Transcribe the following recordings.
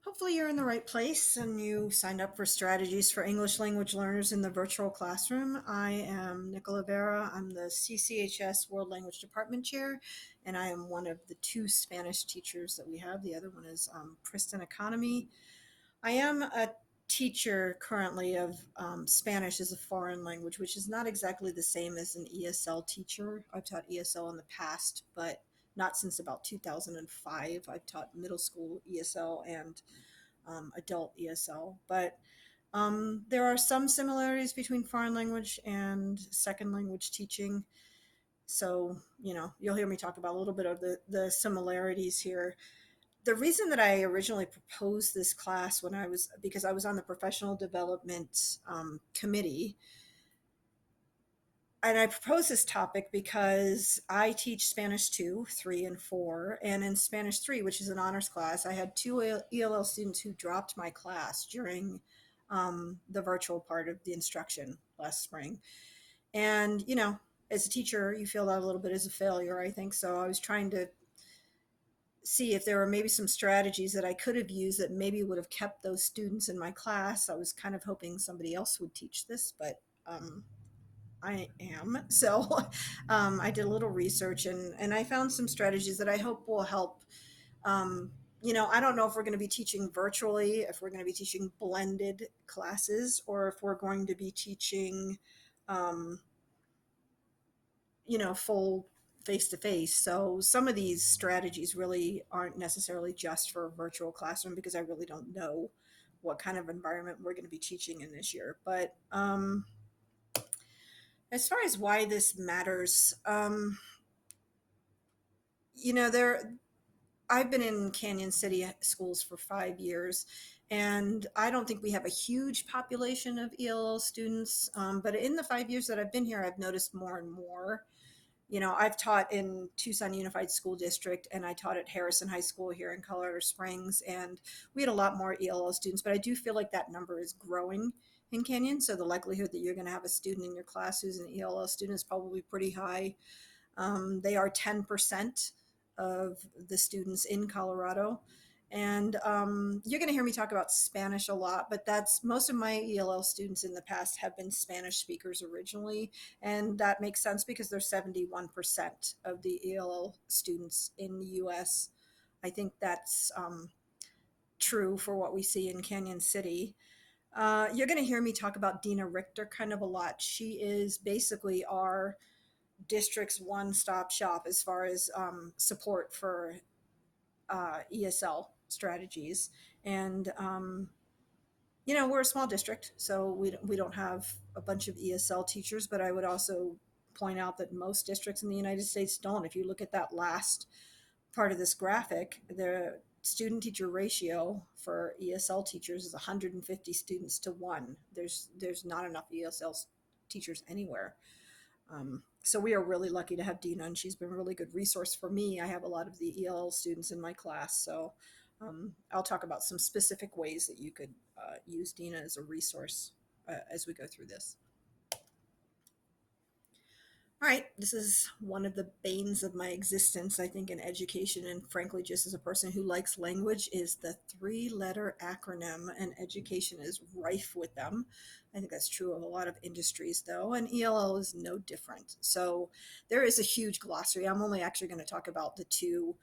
Hopefully, you're in the right place and you signed up for Strategies for English Language Learners in the Virtual Classroom. I am Nicola Vera. I'm the CCHS World Language Department Chair, and I am one of the two Spanish teachers that we have. The other one is Kristen Economy. I am a teacher currently of Spanish as a foreign language, which is not exactly the same as an ESL teacher. I've taught ESL in the past, but not since about 2005. I've taught middle school ESL and adult ESL. But there are some similarities between foreign language and second language teaching. So, you'll hear me talk about a little bit of the similarities here. The reason that I originally proposed this class because I was on the professional development committee, and I proposed this topic because I teach Spanish 2, 3, and 4. And in Spanish 3, which is an honors class, I had two ELL students who dropped my class during the virtual part of the instruction last spring. And, as a teacher, you feel that a little bit as a failure, I think. So I was trying to see if there were maybe some strategies that I could have used that maybe would have kept those students in my class. I was kind of hoping somebody else would teach this, but I am. So I did a little research and I found some strategies that I hope will help. I don't know if we're going to be teaching virtually, if we're going to be teaching blended classes, or if we're going to be teaching, um, full face to face. So some of these strategies really aren't necessarily just for a virtual classroom because I really don't know what kind of environment we're going to be teaching in this year. But as far as why this matters, there I've been in Canyon City schools for 5 years, and I don't think we have a huge population of ELL students. But in the 5 years that I've been here, I've noticed more and more. I've taught in Tucson Unified School District, and I taught at Harrison High School here in Colorado Springs, and we had a lot more ELL students, but I do feel like that number is growing in Canyon. So the likelihood that you're going to have a student in your class who's an ELL student is probably pretty high. They are 10% of the students in Colorado. And you're going to hear me talk about Spanish a lot, but that's most of my ELL students in the past have been Spanish speakers originally. And that makes sense because they're 71% of the ELL students in the US. I think that's true for what we see in Canyon City. You're going to hear me talk about Dina Richter kind of a lot. She is basically our district's one-stop shop as far as support for ESL strategies. And we're a small district, so we don't have a bunch of ESL teachers. But I would also point out that most districts in the United States don't. If you look at that last part of this graphic, the student teacher ratio for ESL teachers is 150 students to 1. There's not enough ESL teachers anywhere. So we are really lucky to have Dina, and she's been a really good resource for me. I have a lot of the ELL students in my class, so I'll talk about some specific ways that you could use Dina as a resource as we go through this. All right, this is one of the banes of my existence, I think, in education, and frankly, just as a person who likes language, is the three-letter acronym, and education is rife with them. I think that's true of a lot of industries, though, and ELL is no different. So there is a huge glossary. I'm only actually going to talk about the two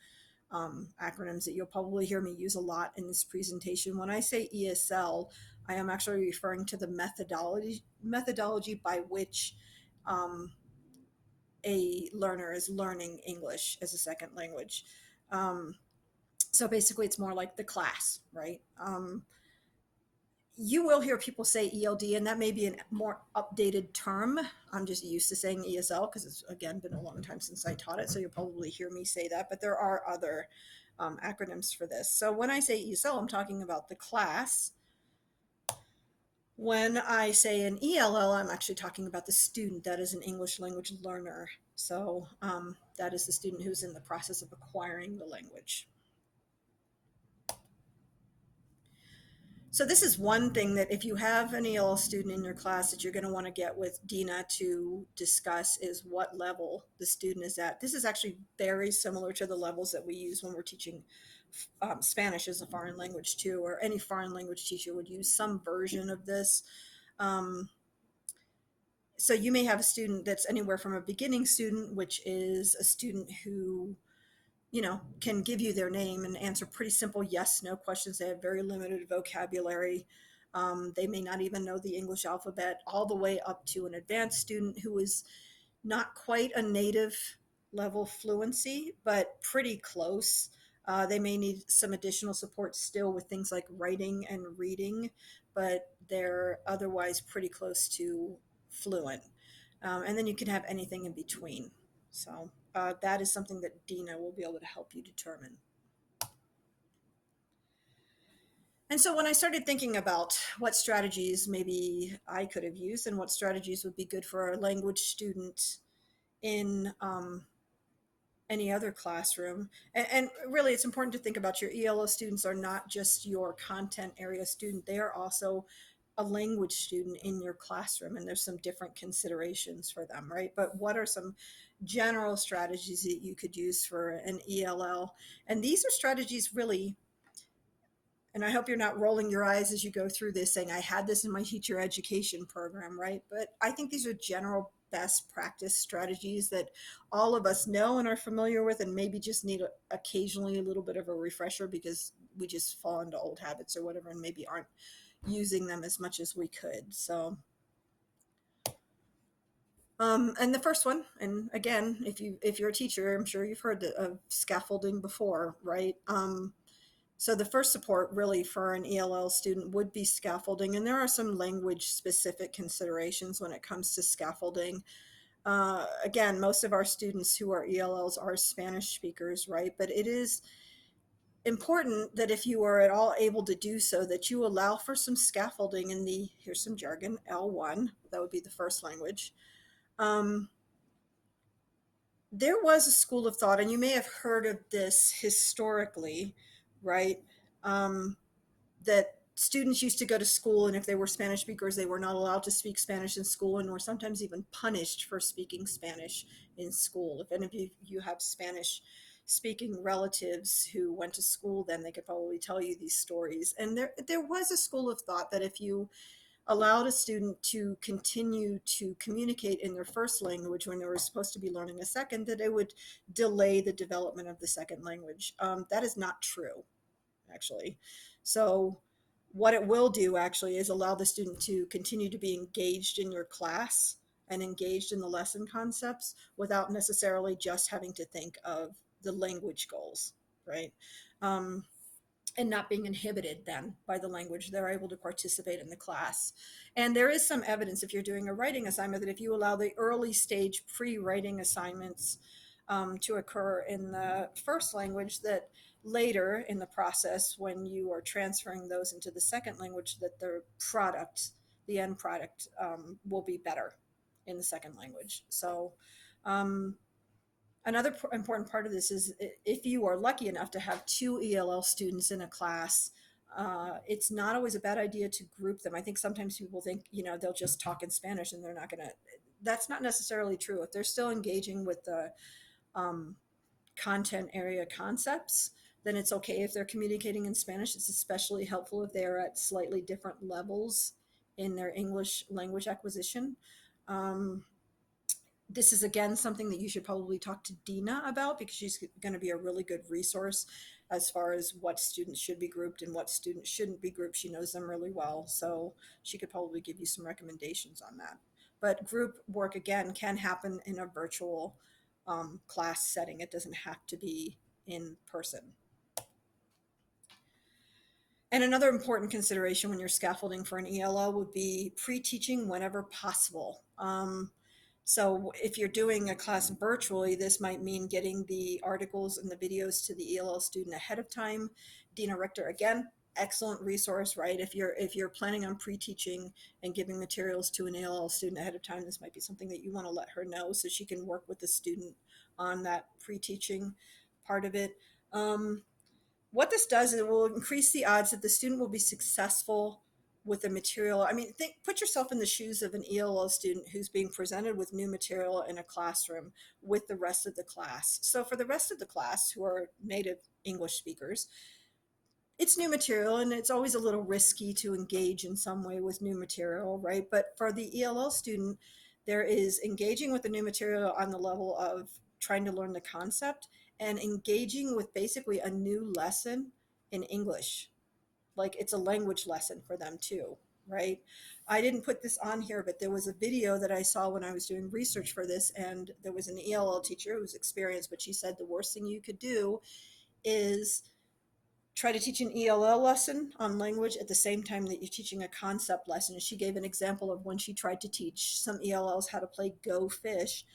acronyms that you'll probably hear me use a lot in this presentation. When I say ESL, I am actually referring to the methodology by which a learner is learning English as a second language. Um, so basically, it's more like the class, right? You will hear people say ELD, and that may be a more updated term. I'm just used to saying ESL because it's, again, been a long time since I taught it, so you'll probably hear me say that, but there are other acronyms for this. So when I say ESL, I'm talking about the class. When I say an ELL, I'm actually talking about the student that is an English language learner. So that is the student who's in the process of acquiring the language. So this is one thing that if you have an EL student in your class that you're going to want to get with Dina to discuss is what level the student is at. This is actually very similar to the levels that we use when we're teaching Spanish as a foreign language too, or any foreign language teacher would use some version of this. Um, so you may have a student that's anywhere from a beginning student, which is a student who can give you their name and answer pretty simple yes, no questions. They have very limited vocabulary. They may not even know the English alphabet, all the way up to an advanced student who is not quite a native level fluency, but pretty close. They may need some additional support still with things like writing and reading, but they're otherwise pretty close to fluent. And then you can have anything in between. So that is something that Dina will be able to help you determine. And so when I started thinking about what strategies maybe I could have used and what strategies would be good for a language student in any other classroom, and really it's important to think about your ELO students are not just your content area student, they are also a language student in your classroom, and there's some different considerations for them, right? But what are some general strategies that you could use for an ELL? And these are strategies really, and I hope you're not rolling your eyes as you go through this saying, I had this in my teacher education program, right? But I think these are general best practice strategies that all of us know and are familiar with, and maybe just need occasionally a little bit of a refresher because we just fall into old habits or whatever and maybe aren't using them as much as we could. So, and the first one, and again, if you're a teacher, I'm sure you've heard of scaffolding before, right? So the first support really for an ELL student would be scaffolding, and there are some language specific considerations when it comes to scaffolding. Again, most of our students who are ELLs are Spanish speakers, right? But it is important that if you are at all able to do so, that you allow for some scaffolding in the, here's some jargon, L1, that would be the first language. Um, there was a school of thought, and you may have heard of this historically, right? Um, that students used to go to school, and if they were Spanish speakers, they were not allowed to speak Spanish in school, and were sometimes even punished for speaking Spanish in school. If any of you have Spanish speaking relatives who went to school, then they could probably tell you these stories. And there was a school of thought that if you allowed a student to continue to communicate in their first language when they were supposed to be learning a second, that it would delay the development of the second language. That is not true, actually. So what it will do actually is allow the student to continue to be engaged in your class and engaged in the lesson concepts without necessarily just having to think of the language goals, right? Um, and not being inhibited then by the language, they're able to participate in the class. And there is some evidence, if you're doing a writing assignment, that if you allow the early stage pre-writing assignments to occur in the first language, that later in the process, when you are transferring those into the second language, that the end product will be better in the second language. So another important part of this is if you are lucky enough to have two ELL students in a class, it's not always a bad idea to group them. I think sometimes people think, they'll just talk in Spanish and they're not going to, that's not necessarily true. If they're still engaging with the um, content area concepts, then it's okay if they're communicating in Spanish. It's especially helpful if they are at slightly different levels in their English language acquisition. Um, this is again something that you should probably talk to Dina about, because she's going to be a really good resource as far as what students should be grouped and what students shouldn't be grouped. She knows them really well, so she could probably give you some recommendations on that. But group work again can happen in a virtual class setting. It doesn't have to be in person. And another important consideration when you're scaffolding for an ELL would be pre-teaching whenever possible. So if you're doing a class virtually, this might mean getting the articles and the videos to the ELL student ahead of time. Dina Richter, again, excellent resource, right? If you're planning on pre-teaching and giving materials to an ELL student ahead of time, this might be something that you want to let her know so she can work with the student on that pre-teaching part of it. what this does is it will increase the odds that the student will be successful with the material. I mean, put yourself in the shoes of an ELL student who's being presented with new material in a classroom with the rest of the class. So for the rest of the class who are native English speakers, it's new material and it's always a little risky to engage in some way with new material, right? But for the ELL student, there is engaging with the new material on the level of trying to learn the concept and engaging with basically a new lesson in English. Like it's a language lesson for them too, right? I didn't put this on here, but there was a video that I saw when I was doing research for this, and there was an ELL teacher who was experienced, but she said the worst thing you could do is try to teach an ELL lesson on language at the same time that you're teaching a concept lesson. And she gave an example of when she tried to teach some ELLs how to play Go Fish,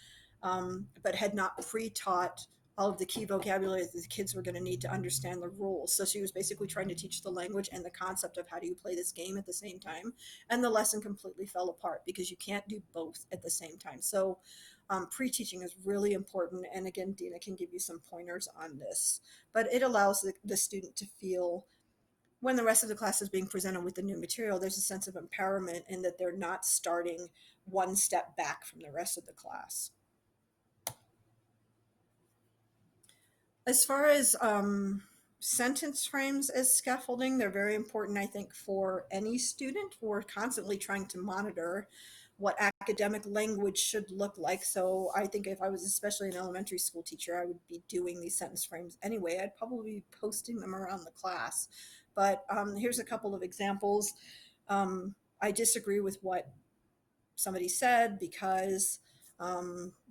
but had not pre-taught all of the key vocabulary that the kids were going to need to understand the rules. So she was basically trying to teach the language and the concept of how do you play this game at the same time. And the lesson completely fell apart because you can't do both at the same time. So pre-teaching is really important. And again, Dina can give you some pointers on this, but it allows the student to feel when the rest of the class is being presented with the new material, there's a sense of empowerment in that they're not starting one step back from the rest of the class. As far as sentence frames as scaffolding, they're very important, I think, for any student. We're constantly trying to monitor what academic language should look like. So I think if I was especially an elementary school teacher, I would be doing these sentence frames anyway. I'd probably be posting them around the class. But here's a couple of examples. I disagree with what somebody said because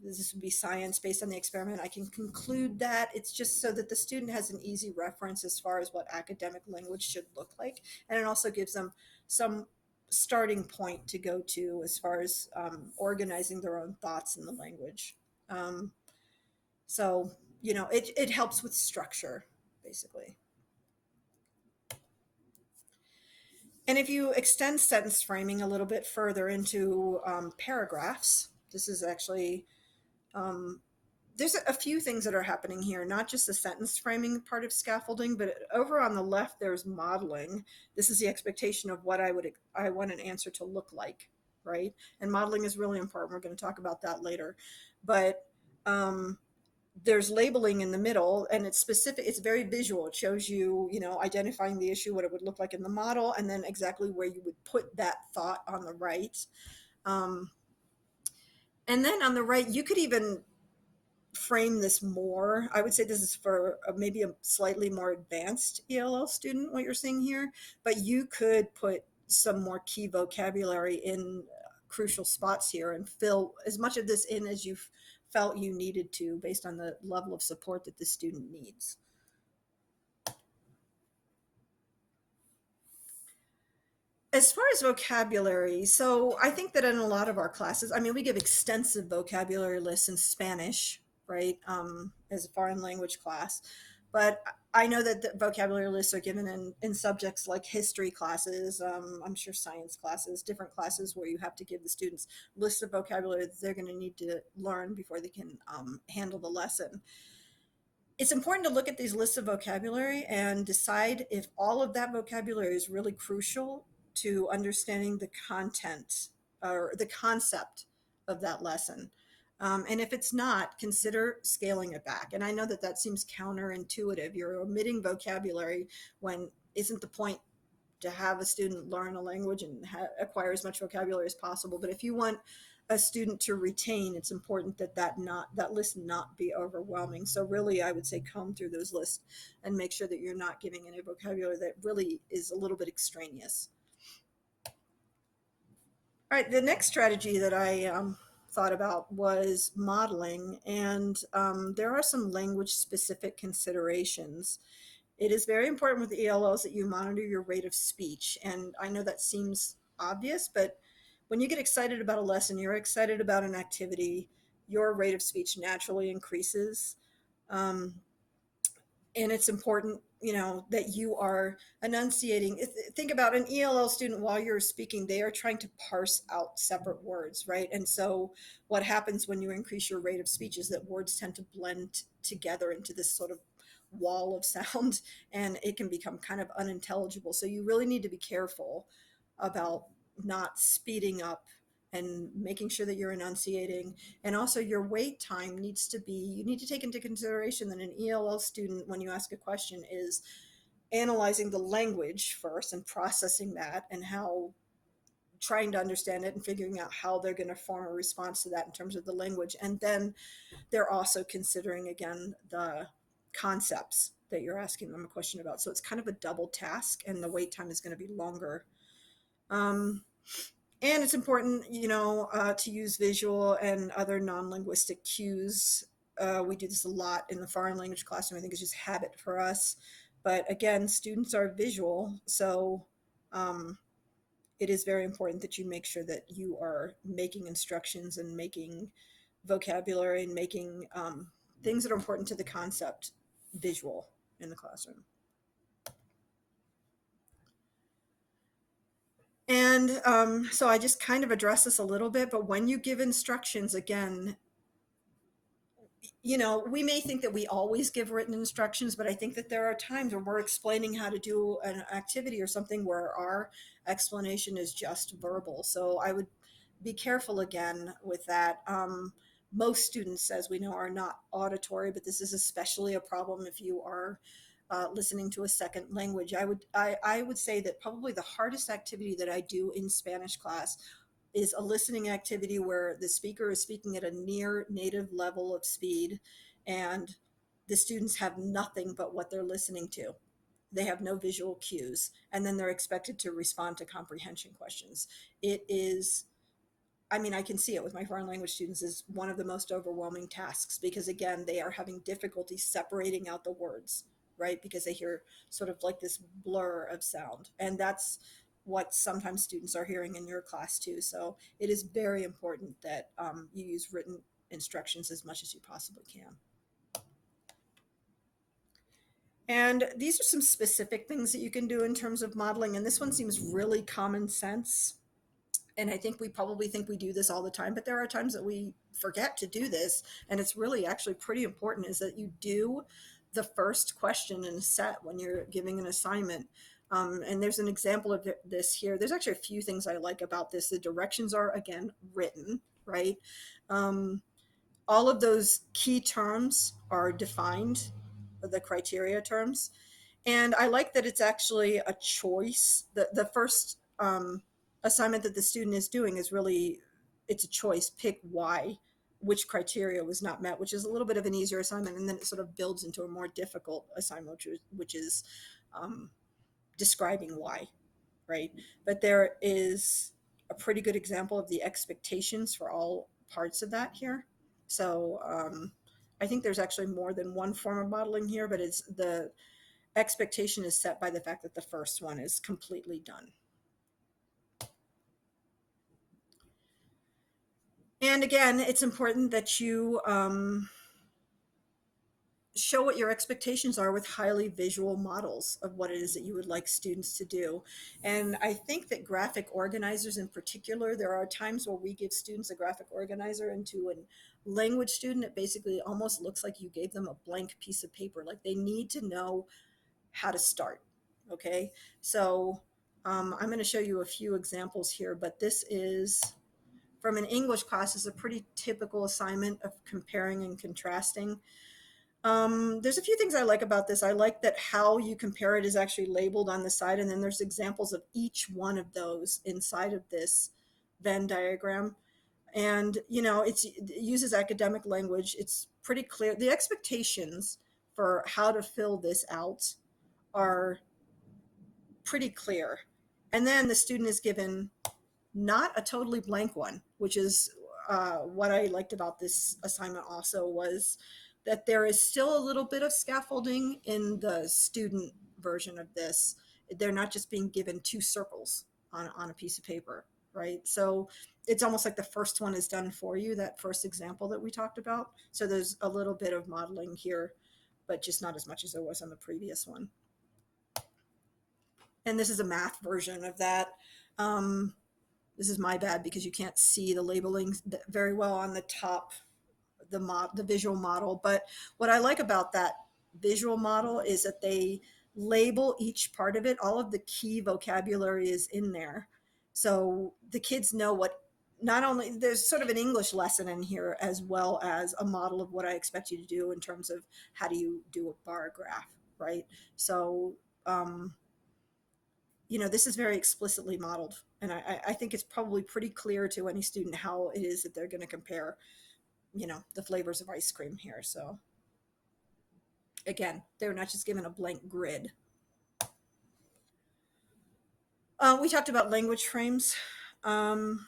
this would be science based on the experiment. I can conclude that it's just so that the student has an easy reference as far as what academic language should look like. And it also gives them some starting point to go to as far as organizing their own thoughts in the language. Um, so, it helps with structure, basically. And if you extend sentence framing a little bit further into paragraphs, this is actually, um, there's a few things that are happening here, not just the sentence framing part of scaffolding, but over on the left, there's modeling. This is the expectation of what I want an answer to look like, right? And modeling is really important. We're going to talk about that later. But there's labeling in the middle, and it's specific, it's very visual. It shows you, identifying the issue, what it would look like in the model, and then exactly where you would put that thought on the right. um, and then on the right you could even frame this more. I would say this is for maybe a slightly more advanced ELL student, what you're seeing here, but you could put some more key vocabulary in crucial spots here and fill as much of this in as you felt you needed to based on the level of support that the student needs. As far as vocabulary, so I think that in a lot of our classes, I mean, we give extensive vocabulary lists in Spanish, right, as a foreign language class. But I know that the vocabulary lists are given in subjects like history classes, I'm sure science classes, different classes where you have to give the students lists of vocabulary that they're going to need to learn before they can handle the lesson. It's important to look at these lists of vocabulary and decide if all of that vocabulary is really crucial to understanding the content or the concept of that lesson. And if it's not, consider scaling it back. And I know that that seems counterintuitive. You're omitting vocabulary when isn't the point to have a student learn a language and acquire as much vocabulary as possible. But if you want a student to retain, it's important that that list not be overwhelming. So really, I would say comb through those lists and make sure that you're not giving any vocabulary that really is a little bit extraneous. All right, the next strategy that I thought about was modeling, and there are some language specific considerations. It is very important with the ELLs that you monitor your rate of speech. And I know that seems obvious, but when you get excited about a lesson, you're excited about an activity, your rate of speech naturally increases. Um, and it's important, that you are enunciating. Think about an ELL student while you're speaking, they are trying to parse out separate words, right? And so what happens when you increase your rate of speech is that words tend to blend together into this sort of wall of sound and it can become kind of unintelligible. So you really need to be careful about not speeding up and making sure that you're enunciating. And also your wait time needs to be, you need to take into consideration that an ELL student, when you ask a question, is analyzing the language first and processing that and how, trying to understand it and figuring out how they're going to form a response to that in terms of the language. And then they're also considering again the concepts that you're asking them a question about. So it's kind of a double task, and the wait time is going to be longer. Um, and it's important, to use visual and other non-linguistic cues. We do this a lot in the foreign language classroom. I think it's just habit for us. But again, students are visual, so um, it is very important that you make sure that you are making instructions and making vocabulary and making things that are important to the concept visual in the classroom. And so I just kind of address this a little bit, but when you give instructions, again, we may think that we always give written instructions, but I think that there are times when we're explaining how to do an activity or something where our explanation is just verbal. So I would be careful again with that. Most students, as we know, are not auditory, but this is especially a problem if you are listening to a second language. I would say that probably the hardest activity that I do in Spanish class is a listening activity where the speaker is speaking at a near native level of speed and the students have nothing but what they're listening to. They have no visual cues, and then they're expected to respond to comprehension questions. It is, I mean, I can see it with my foreign language students, is one of the most overwhelming tasks because, again, they are having difficulty separating out the words, right? Because they hear sort of like this blur of sound. And that's what sometimes students are hearing in your class too. So it is very important that you use written instructions as much as you possibly can. And these are some specific things that you can do in terms of modeling. And this one seems really common sense, and I think we probably think we do this all the time, but there are times that we forget to do this. And it's really actually pretty important is that you do the first question in a set when you're giving an assignment. And there's an example of this here. There's actually a few things I like about this. The directions are, again, written, right? All of those key terms are defined, the criteria terms. And I like that it's actually a choice. The first assignment that the student is doing is really, it's a choice. Pick why, which criteria was not met, which is a little bit of an easier assignment. And then it sort of builds into a more difficult assignment, which is describing why, right? But there is a pretty good example of the expectations for all parts of that here. So I think there's actually more than one form of modeling here, but it's the expectation is set by the fact that the first one is completely done. And again, it's important that you show what your expectations are with highly visual models of what it is that you would like students to do. And I think that graphic organizers in particular, there are times where we give students a graphic organizer, and to a language student, it basically almost looks like you gave them a blank piece of paper. Like they need to know how to start. Okay, so I'm going to show you a few examples here, but this is from an English class. Is a pretty typical assignment of comparing and contrasting. There's a few things I like about this. I like that how you compare it is actually labeled on the side, and then there's examples of each one of those inside of this Venn diagram. And it uses academic language. It's pretty clear. The expectations for how to fill this out are pretty clear. And then the student is given not a totally blank one, which is what I liked about this assignment also, was that there is still a little bit of scaffolding in the student version of this. They're not just being given two circles on a piece of paper, right? So it's almost like the first one is done for you, that first example that we talked about. So there's a little bit of modeling here, but just not as much as there was on the previous one. And this is a math version of that. This is my bad because you can't see the labeling very well on the top, the visual model. But what I like about that visual model is that they label each part of it. All of the key vocabulary is in there. So the kids know what, not only there's sort of an English lesson in here as well as a model of what I expect you to do in terms of how do you do a bar graph, right? So, this is very explicitly modeled. And I think it's probably pretty clear to any student how it is that they're going to compare, the flavors of ice cream here. So again, they're not just given a blank grid. We talked about language frames. And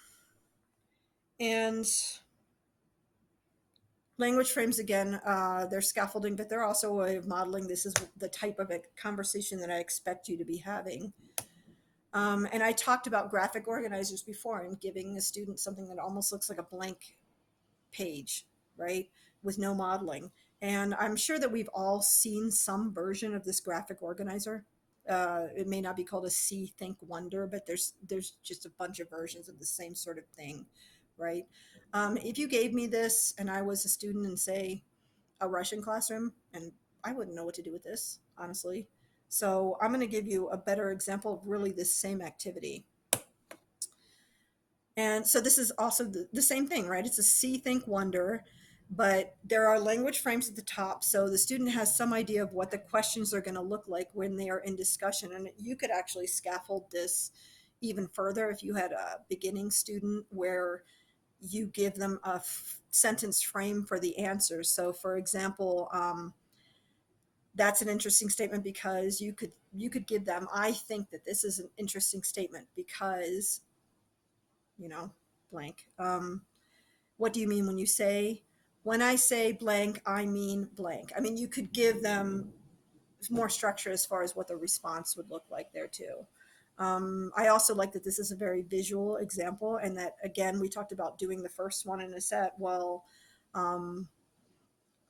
language frames, again, they're scaffolding, but they're also a way of modeling. This is the type of a conversation that I expect you to be having. And I talked about graphic organizers before and giving the student something that almost looks like a blank page, right, with no modeling. And I'm sure that we've all seen some version of this graphic organizer. It may not be called a See, Think, Wonder, but there's just a bunch of versions of the same sort of thing, right? If you gave me this and I was a student in, say, a Russian classroom, and I wouldn't know what to do with this, honestly. So I'm going to give you a better example of really this same activity. And so this is also the same thing, right? It's a See, Think, Wonder, but there are language frames at the top. So the student has some idea of what the questions are going to look like when they are in discussion. And you could actually scaffold this even further if you had a beginning student where you give them a sentence frame for the answers. So for example, that's an interesting statement because you could give them, I think that this is an interesting statement because, blank. What do you mean when you say, when I say blank, I mean blank? I mean, you could give them more structure as far as what the response would look like there too. I also like that this is a very visual example and that, again, we talked about doing the first one in a set. Well,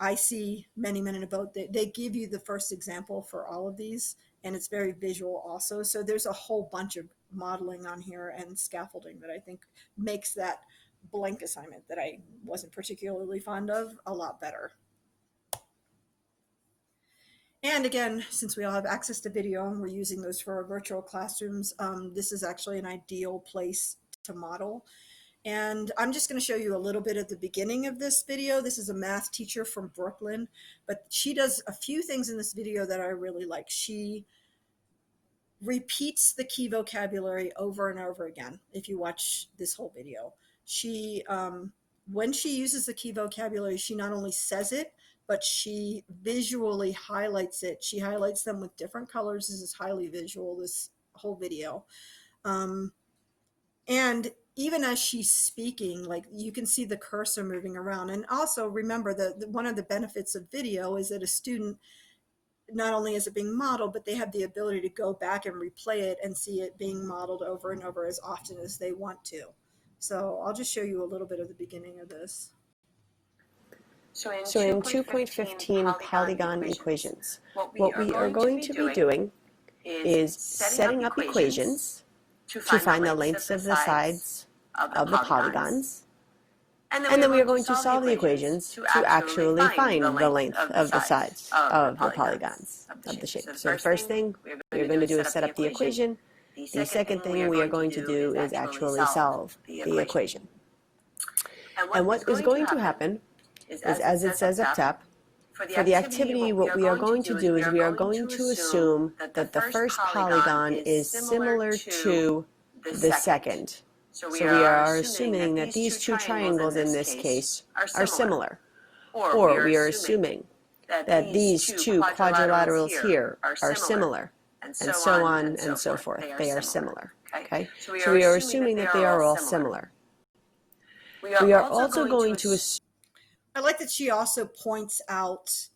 I see many men in a boat. They give you the first example for all of these, and it's very visual also. So there's a whole bunch of modeling on here and scaffolding that I think makes that blank assignment that I wasn't particularly fond of a lot better. And again, since we all have access to video and we're using those for our virtual classrooms, this is actually an ideal place to model. And I'm just going to show you a little bit at the beginning of this video. This is a math teacher from Brooklyn, but she does a few things in this video that I really like. She repeats the key vocabulary over and over again. If you watch this whole video, she, when she uses the key vocabulary, she not only says it, but she visually highlights it. She highlights them with different colors. This is highly visual, this whole video. And even as she's speaking, like you can see the cursor moving around. And also remember that one of the benefits of video is that a student, not only is it being modeled, but they have the ability to go back and replay it and see it being modeled over and over as often as they want to. So I'll just show you a little bit of the beginning of this. So in 2.15 polygon equations, what we are going to be doing is setting up equations to find the lengths of the sides of the polygons, and then we are going to solve the equations to actually find the length of the sides of the polygons of the shape. So the first thing we are going to do is set up the equation. The second thing we are going to do is actually solve the equation. And what is going to happen is, as it says up top, for the activity, what we are going to do is we are going to assume that the first polygon is similar to the second. So we are assuming that these two triangles in this case are similar. Or we are assuming that these two quadrilaterals here are similar, and so on and so forth. They are similar. Okay? So we are assuming that they are all similar. We are also going to assume. I like that she also points out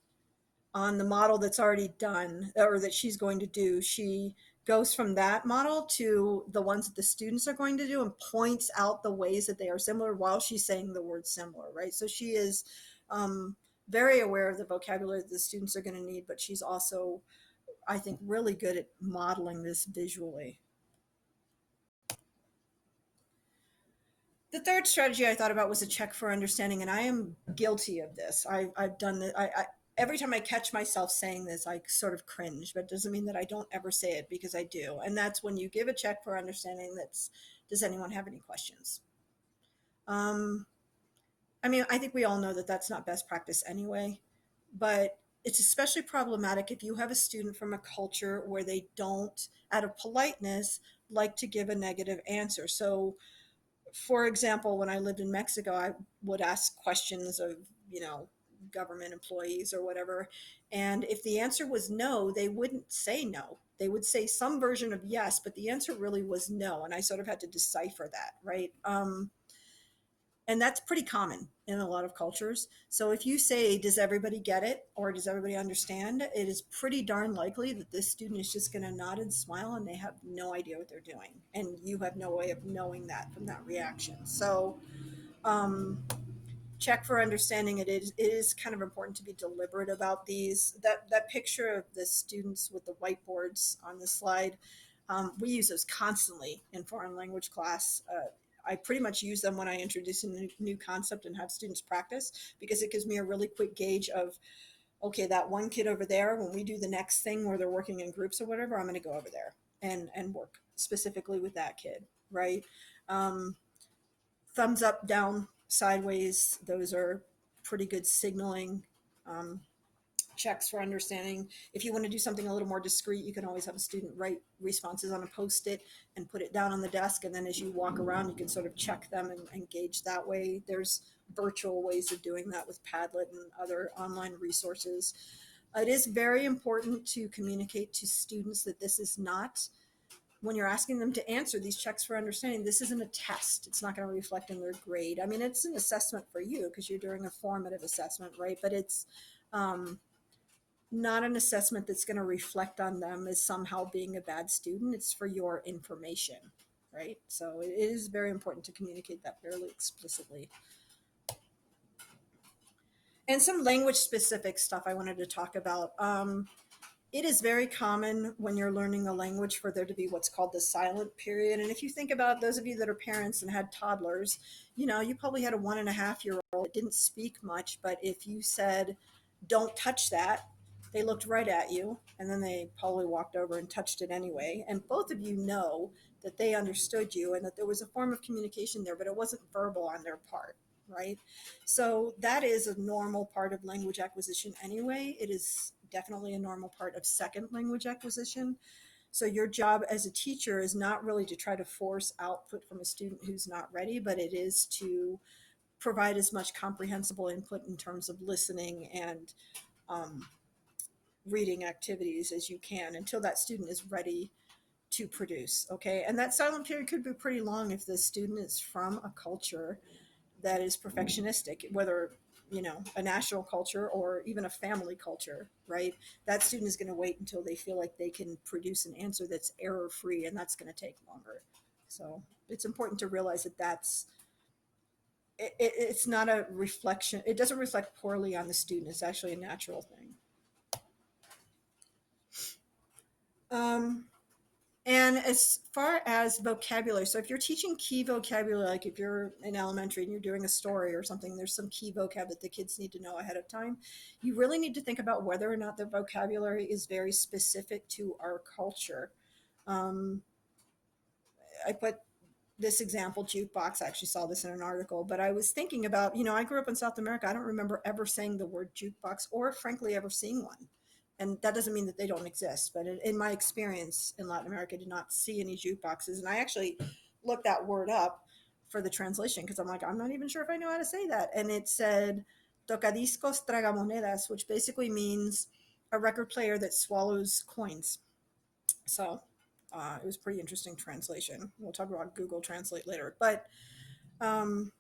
on the model that's already done or that she's going to do. She goes from that model to the ones that the students are going to do and points out the ways that they are similar while she's saying the word similar, right? So she is very aware of the vocabulary that the students are going to need, but she's also, I think, really good at modeling this visually. The third strategy I thought about was a check for understanding, and I am guilty of this. I've done that. every time I catch myself saying this, I sort of cringe, but it doesn't mean that I don't ever say it because I do. And that's when you give a check for understanding. That's, does anyone have any questions? Um, I mean, I think we all know that that's not best practice anyway, but it's especially problematic if you have a student from a culture where they don't, out of politeness, like to give a negative answer. So, for example, when I lived in Mexico, I would ask questions of, you know, government employees or whatever. And if the answer was no, they wouldn't say no. They would say some version of yes, but the answer really was no. And I sort of had to decipher that, right? And that's pretty common in a lot of cultures. So if you say, does everybody get it? Or does everybody understand? It is pretty darn likely that this student is just going to nod and smile and they have no idea what they're doing. And you have no way of knowing that from that reaction. So, um, check for understanding. It is kind of important to be deliberate about these. That picture of the students with the whiteboards on the slide, we use those constantly in foreign language class. I pretty much use them when I introduce a new concept and have students practice, because it gives me a really quick gauge of, okay, that one kid over there, when we do the next thing where they're working in groups or whatever, I'm going to go over there and work specifically with that kid, right? Um, Thumbs up, down, sideways, those are pretty good signaling. Um, Checks for understanding. If you want to do something a little more discreet, you can always have a student write responses on a post-it and put it down on the desk. And then as you walk around, you can sort of check them and engage that way. There's virtual ways of doing that with Padlet and other online resources. It is very important to communicate to students that this is not, when you're asking them to answer these checks for understanding, this isn't a test. It's not going to reflect in their grade. I mean, it's an assessment for you because you're doing a formative assessment, right? But it's um, not an assessment that's going to reflect on them as somehow being a bad student. It's for your information, right? So it is very important to communicate that fairly explicitly. And some language specific stuff I wanted to talk about. It is very common when you're learning a language for there to be what's called the silent period. And if you think about those of you that are parents and had toddlers, you know, you probably had a 1.5-year old that didn't speak much, but if you said, don't touch that, they looked right at you and then they probably walked over and touched it anyway. And both of you know that they understood you and that there was a form of communication there, but it wasn't verbal on their part, right? So that is a normal part of language acquisition anyway. It is definitely a normal part of second language acquisition. So your job as a teacher is not really to try to force output from a student who's not ready, but it is to provide as much comprehensible input in terms of listening and um, reading activities as you can until that student is ready to produce. Okay. And that silent period could be pretty long if the student is from a culture that is perfectionistic, whether, you know, a national culture or even a family culture, right? That student is going to wait until they feel like they can produce an answer that's error free, and that's going to take longer. So it's important to realize that it's not a reflection. It doesn't reflect poorly on the student. It's actually a natural thing. Um, And as far as vocabulary, so if you're teaching key vocabulary, like if you're in elementary and you're doing a story or something, there's some key vocab that the kids need to know ahead of time. You really need to think about whether or not the vocabulary is very specific to our culture. Um, I put this example jukebox. I actually saw this in an article, but I was thinking about, you know, I grew up in South America. I don't remember ever saying the word jukebox or frankly ever seeing one. And that doesn't mean that they don't exist, but in my experience in Latin America, I did not see any jukeboxes. And I actually looked that word up for the translation because I'm like, I'm not even sure if I know how to say that. And it said tocadiscos tragamonedas, which basically means a record player that swallows coins. So it was pretty interesting translation. We'll talk about Google Translate later. But um,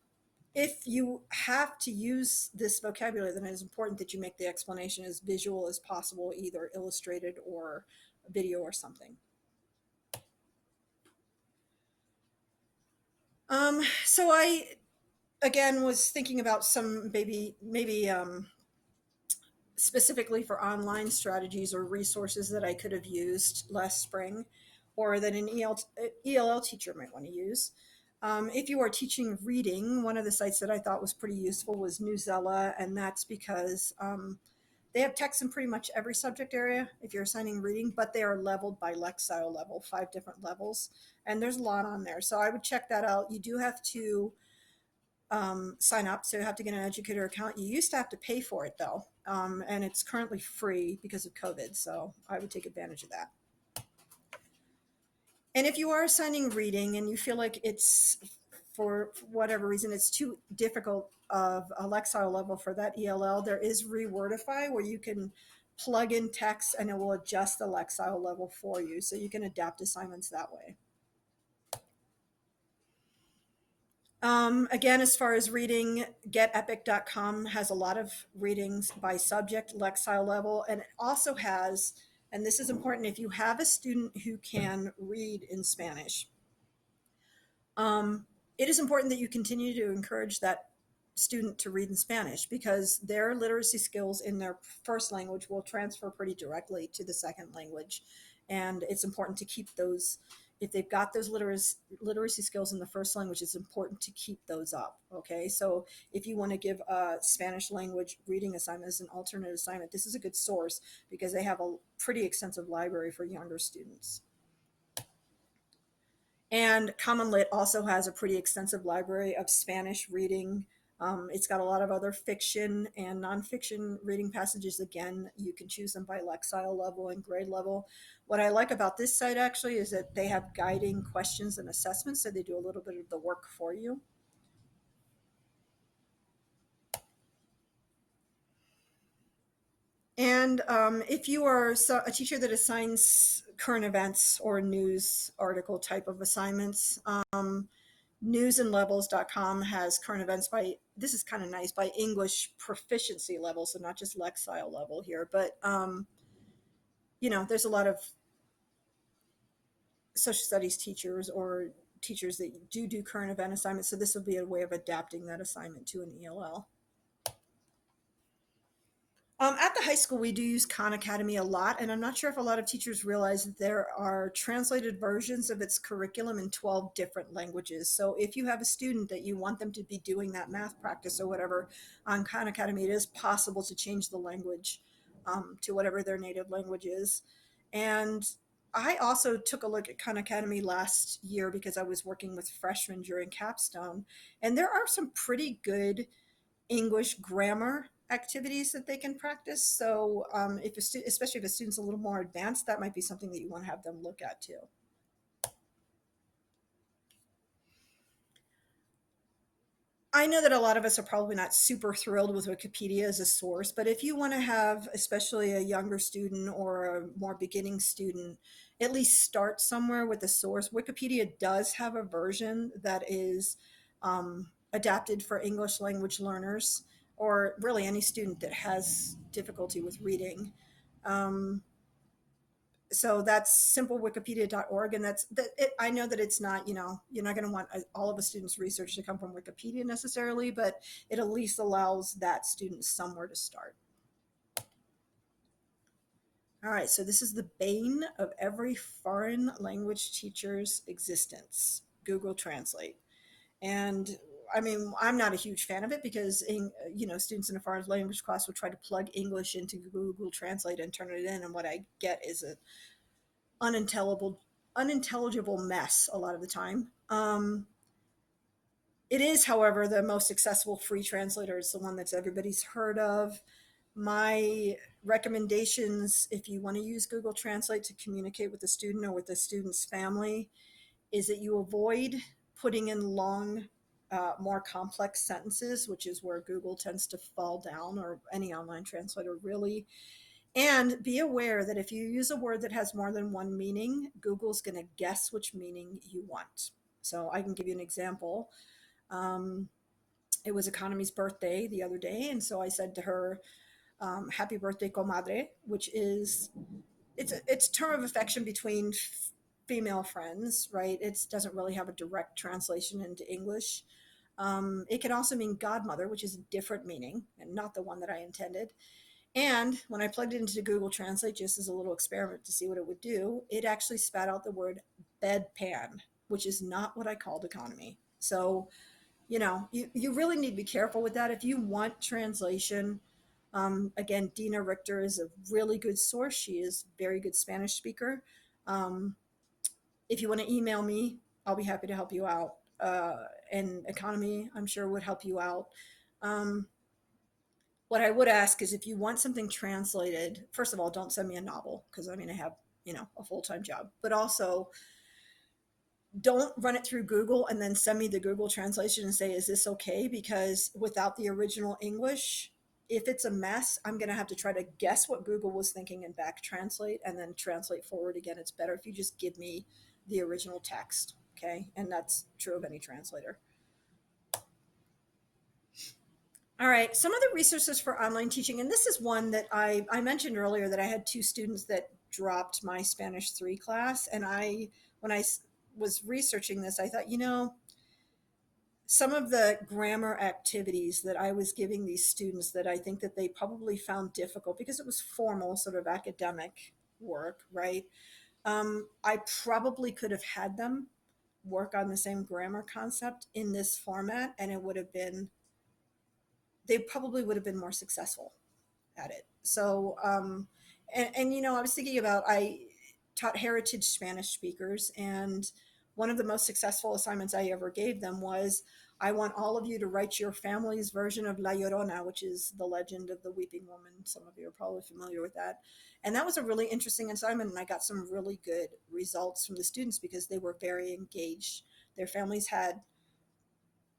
if you have to use this vocabulary, then it is important that you make the explanation as visual as possible, either illustrated or video or something. So I, again, was thinking about some maybe specifically for online strategies or resources that I could have used last spring or that an ELL teacher might want to use. If you are teaching reading, one of the sites that I thought was pretty useful was Newsella, and that's because They have text in pretty much every subject area if you're assigning reading, but they are leveled by Lexile level, 5 different levels. And there's a lot on there. So I would check that out. You do have to sign up. So you have to get an educator account. You used to have to pay for it though. And it's currently free because of COVID. So I would take advantage of that. And if you are assigning reading and you feel like it's, for whatever reason, it's too difficult of a Lexile level for that ELL, there is Rewordify where you can plug in text and it will adjust the Lexile level for you. So you can adapt assignments that way. Again, as far as reading, getepic.com has a lot of readings by subject, Lexile level, and it also has, and this is important, if you have a student who can read in Spanish, it is important that you continue to encourage that student to read in Spanish because their literacy skills in their first language will transfer pretty directly to the second language. And it's important to keep those, if they've got those literacy skills in the first language, it's important to keep those up. Okay. So if you want to give a Spanish language reading assignment as an alternate assignment, this is a good source because they have a pretty extensive library for younger students. And Common Lit also has a pretty extensive library of Spanish reading. It's got a lot of other fiction and nonfiction reading passages. Again, you can choose them by Lexile level and grade level. What I like about this site actually is that they have guiding questions and assessments, so they do a little bit of the work for you. And if you are a teacher that assigns current events or news article type of assignments, newsandlevels.com has current events by, this is kind of nice, by English proficiency level, so not just Lexile level here, but there's a lot of social studies teachers or teachers that do current event assignments, so this will be a way of adapting that assignment to an ELL. At the high school, we do use Khan Academy a lot, and I'm not sure if a lot of teachers realize that there are translated versions of its curriculum in 12 different languages. So if you have a student that you want them to be doing that math practice or whatever on Khan Academy, it is possible to change the language to whatever their native language is. And I also took a look at Khan Academy last year because I was working with freshmen during capstone, and there are some pretty good English grammar activities that they can practice. So if especially if a student's a little more advanced, that might be something that you want to have them look at too. I know that a lot of us are probably not super thrilled with Wikipedia as a source, but if you want to have, especially a younger student or a more beginning student, at least start somewhere with a source. Wikipedia does have a version that is adapted for English language learners, or really any student that has difficulty with reading. Um, so that's simplewikipedia.org, and I know that it's not, you're not going to want all of a student's research to come from Wikipedia necessarily, but it at least allows that student somewhere to start. All right, so this is the bane of every foreign language teacher's existence, Google Translate. And I mean, I'm not a huge fan of it because, students in a foreign language class will try to plug English into Google Translate and turn it in, and what I get is an unintelligible mess a lot of the time. It is, however, the most accessible free translator. It's the one that everybody's heard of. My recommendations, if you want to use Google Translate to communicate with the student or with the student's family, is that you avoid putting in long, more complex sentences, which is where Google tends to fall down, or any online translator really. And be aware that if you use a word that has more than one meaning, Google's going to guess which meaning you want. So I can give you an example. It was Economy's birthday the other day, and so I said to her, happy birthday, comadre, which is, it's a term of affection between female friends, right? It doesn't really have a direct translation into English. It can also mean godmother, which is a different meaning and not the one that I intended. And when I plugged it into Google Translate just as a little experiment to see what it would do, it actually spat out the word bedpan, which is not what I called economy. So, you really need to be careful with that. If you want translation, Again, Dina Richter is a really good source. She is a very good Spanish speaker. Um, if you want to email me, I'll be happy to help you out. And Economy, I'm sure, would help you out. Um, what I would ask is if you want something translated, first of all, don't send me a novel because I mean, I have, a full time job, but also don't run it through Google and then send me the Google translation and say, is this okay? Because without the original English, if it's a mess, I'm going to have to try to guess what Google was thinking and back translate and then translate forward again. It's better if you just give me the original text. Okay. And that's true of any translator. All right. Some of the resources for online teaching, and this is one that I mentioned earlier that I had two students that dropped my Spanish 3 class. And when I was researching this, I thought, some of the grammar activities that I was giving these students that I think that they probably found difficult because it was formal, sort of academic work, right? I probably could have had them work on the same grammar concept in this format, and they probably would have been more successful at it. So, I was thinking about, I taught heritage Spanish speakers, and one of the most successful assignments I ever gave them was, I want all of you to write your family's version of La Llorona, which is the legend of the weeping woman. Some of you are probably familiar with that. And that was a really interesting assignment, and I got some really good results from the students because they were very engaged. Their families had,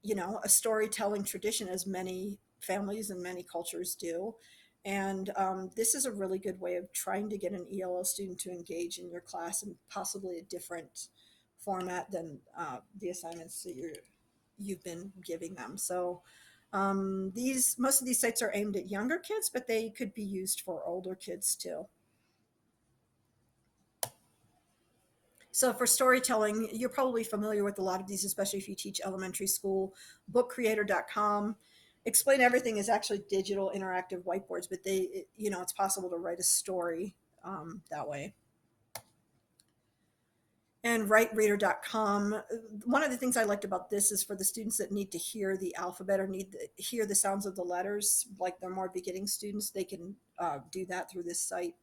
a storytelling tradition, as many families and many cultures do. And this is a really good way of trying to get an ELL student to engage in your class in possibly a different format than the assignments that you've been giving them. So these most of these sites are aimed at younger kids, but they could be used for older kids too. So for storytelling, you're probably familiar with a lot of these, especially if you teach elementary school. Bookcreator.com. Explain Everything is actually digital interactive whiteboards, but it's possible to write a story that way. And writereader.com. One of the things I liked about this is for the students that need to hear the alphabet or need to hear the sounds of the letters, like they're more beginning students, they can do that through this site.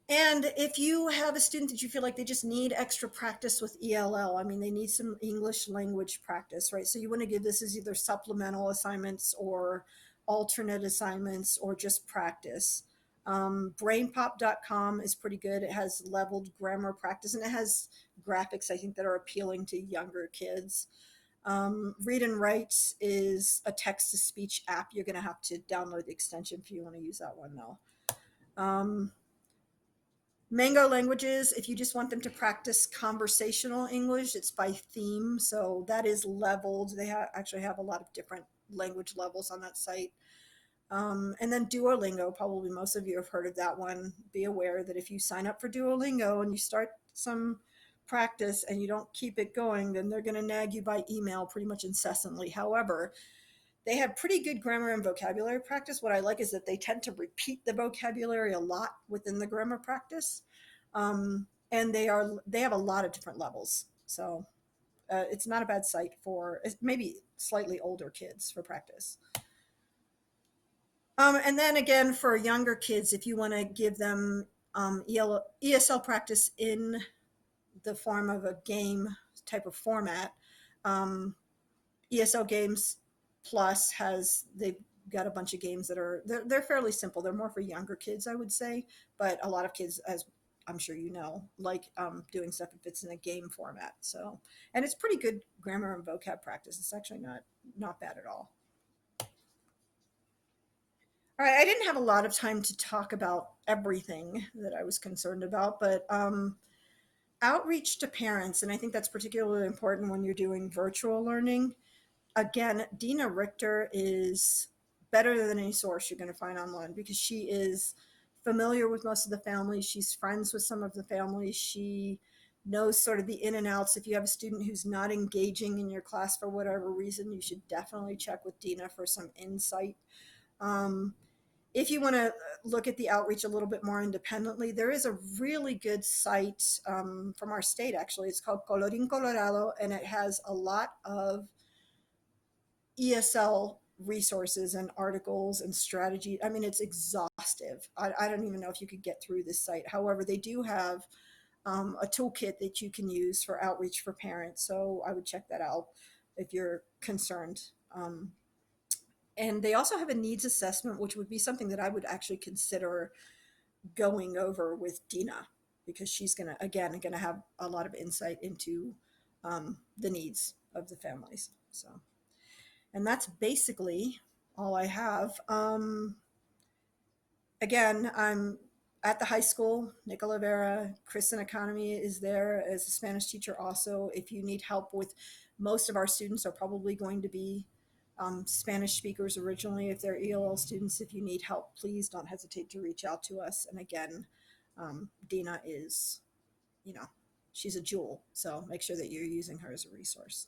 And if you have a student that you feel like they just need extra practice with ELL, I mean, they need some English language practice, right? So you want to give this as either supplemental assignments or alternate assignments or just practice. Brainpop.com is pretty good. It has leveled grammar practice and it has graphics, I think, that are appealing to younger kids. Read and Write is a text to speech app. You're going to have to download the extension if you want to use that one, though. Mango Languages, if you just want them to practice conversational English, it's by theme. So that is leveled. They actually have a lot of different language levels on that site. And then Duolingo, probably most of you have heard of that one. Be aware that if you sign up for Duolingo and you start some practice and you don't keep it going, then they're going to nag you by email pretty much incessantly. However, they have pretty good grammar and vocabulary practice. What I like is that they tend to repeat the vocabulary a lot within the grammar practice. And they have a lot of different levels. So it's not a bad site for maybe slightly older kids for practice. And then again, for younger kids, if you want to give them ESL practice in the form of a game type of format, ESL Games Plus they've got a bunch of games that they're fairly simple. They're more for younger kids, I would say, but a lot of kids, as I'm sure you know, like doing stuff if it's in a game format. So, and it's pretty good grammar and vocab practice. It's actually not bad at all. All right, I didn't have a lot of time to talk about everything that I was concerned about, but outreach to parents, and I think that's particularly important when you're doing virtual learning. Again, Dina Richter is better than any source you're going to find online because she is familiar with most of the families. She's friends with some of the families. She knows sort of the in and outs. If you have a student who's not engaging in your class for whatever reason, you should definitely check with Dina for some insight. If you want to look at the outreach a little bit more independently, there is a really good site from our state, actually. It's called Colorín Colorado, and it has a lot of ESL resources and articles and strategy. I mean, it's exhaustive. I don't even know if you could get through this site. However, they do have a toolkit that you can use for outreach for parents. So I would check that out if you're concerned. And they also have a needs assessment, which would be something that I would actually consider going over with Dina, because she's going to have a lot of insight into the needs of the families. So, and that's basically all I have. Again, I'm at the high school, Nicola Vera. Kristen Economy is there as a Spanish teacher also. If you need help with, most of our students are probably going to be Spanish speakers originally. If they're ELL students, if you need help, please don't hesitate to reach out to us. And again, Dina is, you know, she's a jewel. So make sure that you're using her as a resource.